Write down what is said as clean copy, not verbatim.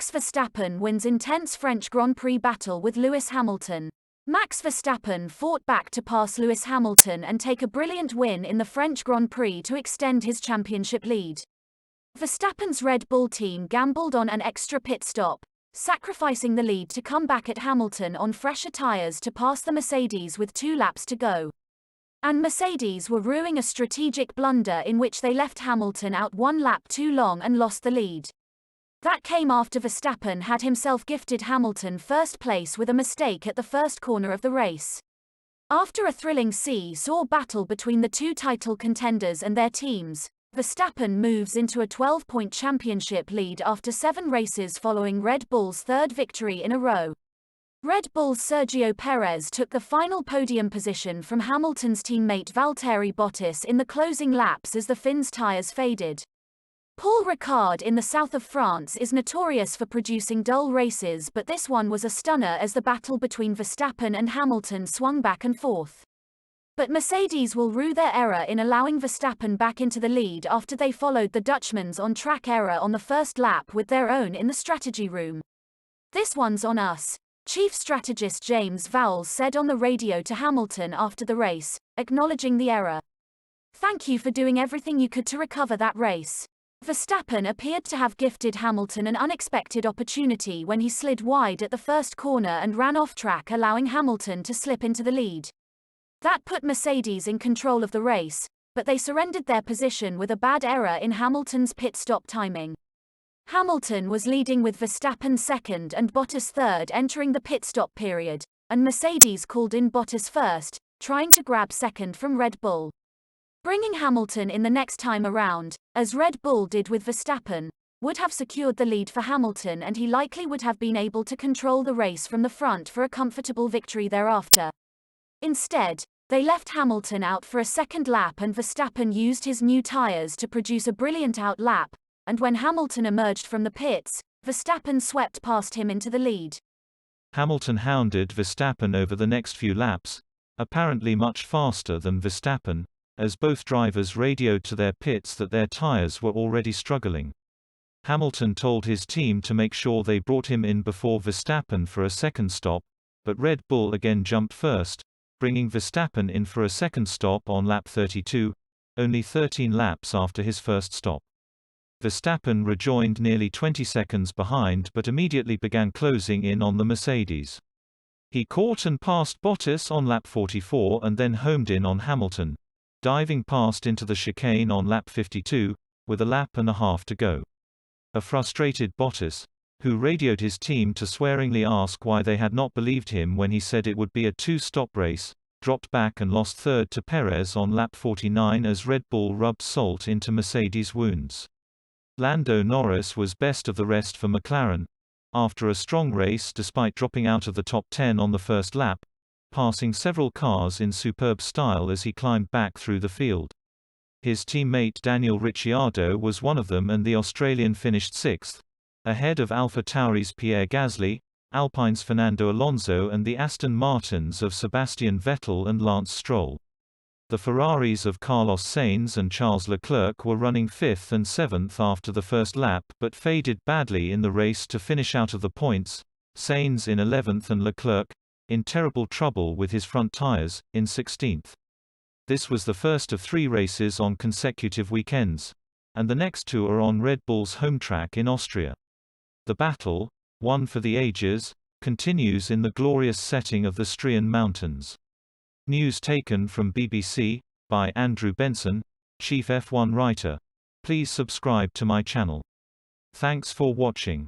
Max Verstappen wins intense French Grand Prix battle with Lewis Hamilton. Max Verstappen fought back to pass Lewis Hamilton and take a brilliant win in the French Grand Prix to extend his championship lead. Verstappen's Red Bull team gambled on an extra pit stop, sacrificing the lead to come back at Hamilton on fresher tyres to pass the Mercedes with 2 laps to go. And Mercedes were ruing a strategic blunder in which they left Hamilton out 1 lap too long and lost the lead. That came after Verstappen had himself gifted Hamilton first place with a mistake at the first corner of the race. After a thrilling see-saw battle between the 2 title contenders and their teams, Verstappen moves into a 12-point championship lead after 7 races following Red Bull's 3rd victory in a row. Red Bull's Sergio Perez took the final podium position from Hamilton's teammate Valtteri Bottas in the closing laps as the Finn's tyres faded. Paul Ricard in the south of France is notorious for producing dull races, but this one was a stunner as the battle between Verstappen and Hamilton swung back and forth. But Mercedes will rue their error in allowing Verstappen back into the lead after they followed the Dutchman's on-track error on the first lap with their own in the strategy room. "This one's on us," Chief strategist James Vowles said on the radio to Hamilton after the race, acknowledging the error. "Thank you for doing everything you could to recover that race." Verstappen appeared to have gifted Hamilton an unexpected opportunity when he slid wide at the first corner and ran off track, allowing Hamilton to slip into the lead. That put Mercedes in control of the race, but they surrendered their position with a bad error in Hamilton's pit stop timing. Hamilton was leading with Verstappen 2nd and Bottas 3rd entering the pit stop period, and Mercedes called in Bottas first, trying to grab 2nd from Red Bull. Bringing Hamilton in the next time around, as Red Bull did with Verstappen, would have secured the lead for Hamilton, and he likely would have been able to control the race from the front for a comfortable victory thereafter. Instead, they left Hamilton out for a second lap, and Verstappen used his new tyres to produce a brilliant out lap, and when Hamilton emerged from the pits, Verstappen swept past him into the lead. Hamilton hounded Verstappen over the next few laps, apparently much faster than Verstappen, as both drivers radioed to their pits that their tyres were already struggling. Hamilton told his team to make sure they brought him in before Verstappen for a second stop, but Red Bull again jumped first, bringing Verstappen in for a second stop on lap 32, only 13 laps after his first stop. Verstappen rejoined nearly 20 seconds behind but immediately began closing in on the Mercedes. He caught and passed Bottas on lap 44 and then homed in on Hamilton, diving past into the chicane on lap 52, with a lap and a half to go. A frustrated Bottas, who radioed his team to swearingly ask why they had not believed him when he said it would be a 2-stop race, dropped back and lost 3rd to Perez on lap 49 as Red Bull rubbed salt into Mercedes' wounds. Lando Norris was best of the rest for McLaren, after a strong race despite dropping out of the top 10 on the first lap, passing several cars in superb style as he climbed back through the field. His teammate Daniel Ricciardo was one of them, and the Australian finished 6th, ahead of AlphaTauri's Pierre Gasly, Alpine's Fernando Alonso and the Aston Martins of Sebastian Vettel and Lance Stroll. The Ferraris of Carlos Sainz and Charles Leclerc were running 5th and 7th after the first lap but faded badly in the race to finish out of the points, Sainz in 11th and Leclerc, in terrible trouble with his front tyres, in 16th. This was the first of 3 races on consecutive weekends, and the next 2 are on Red Bull's home track in Austria. The battle, one for the ages, continues in the glorious setting of the Strian Mountains. News taken from BBC, by Andrew Benson, Chief F1 Writer. Please subscribe to my channel. Thanks for watching.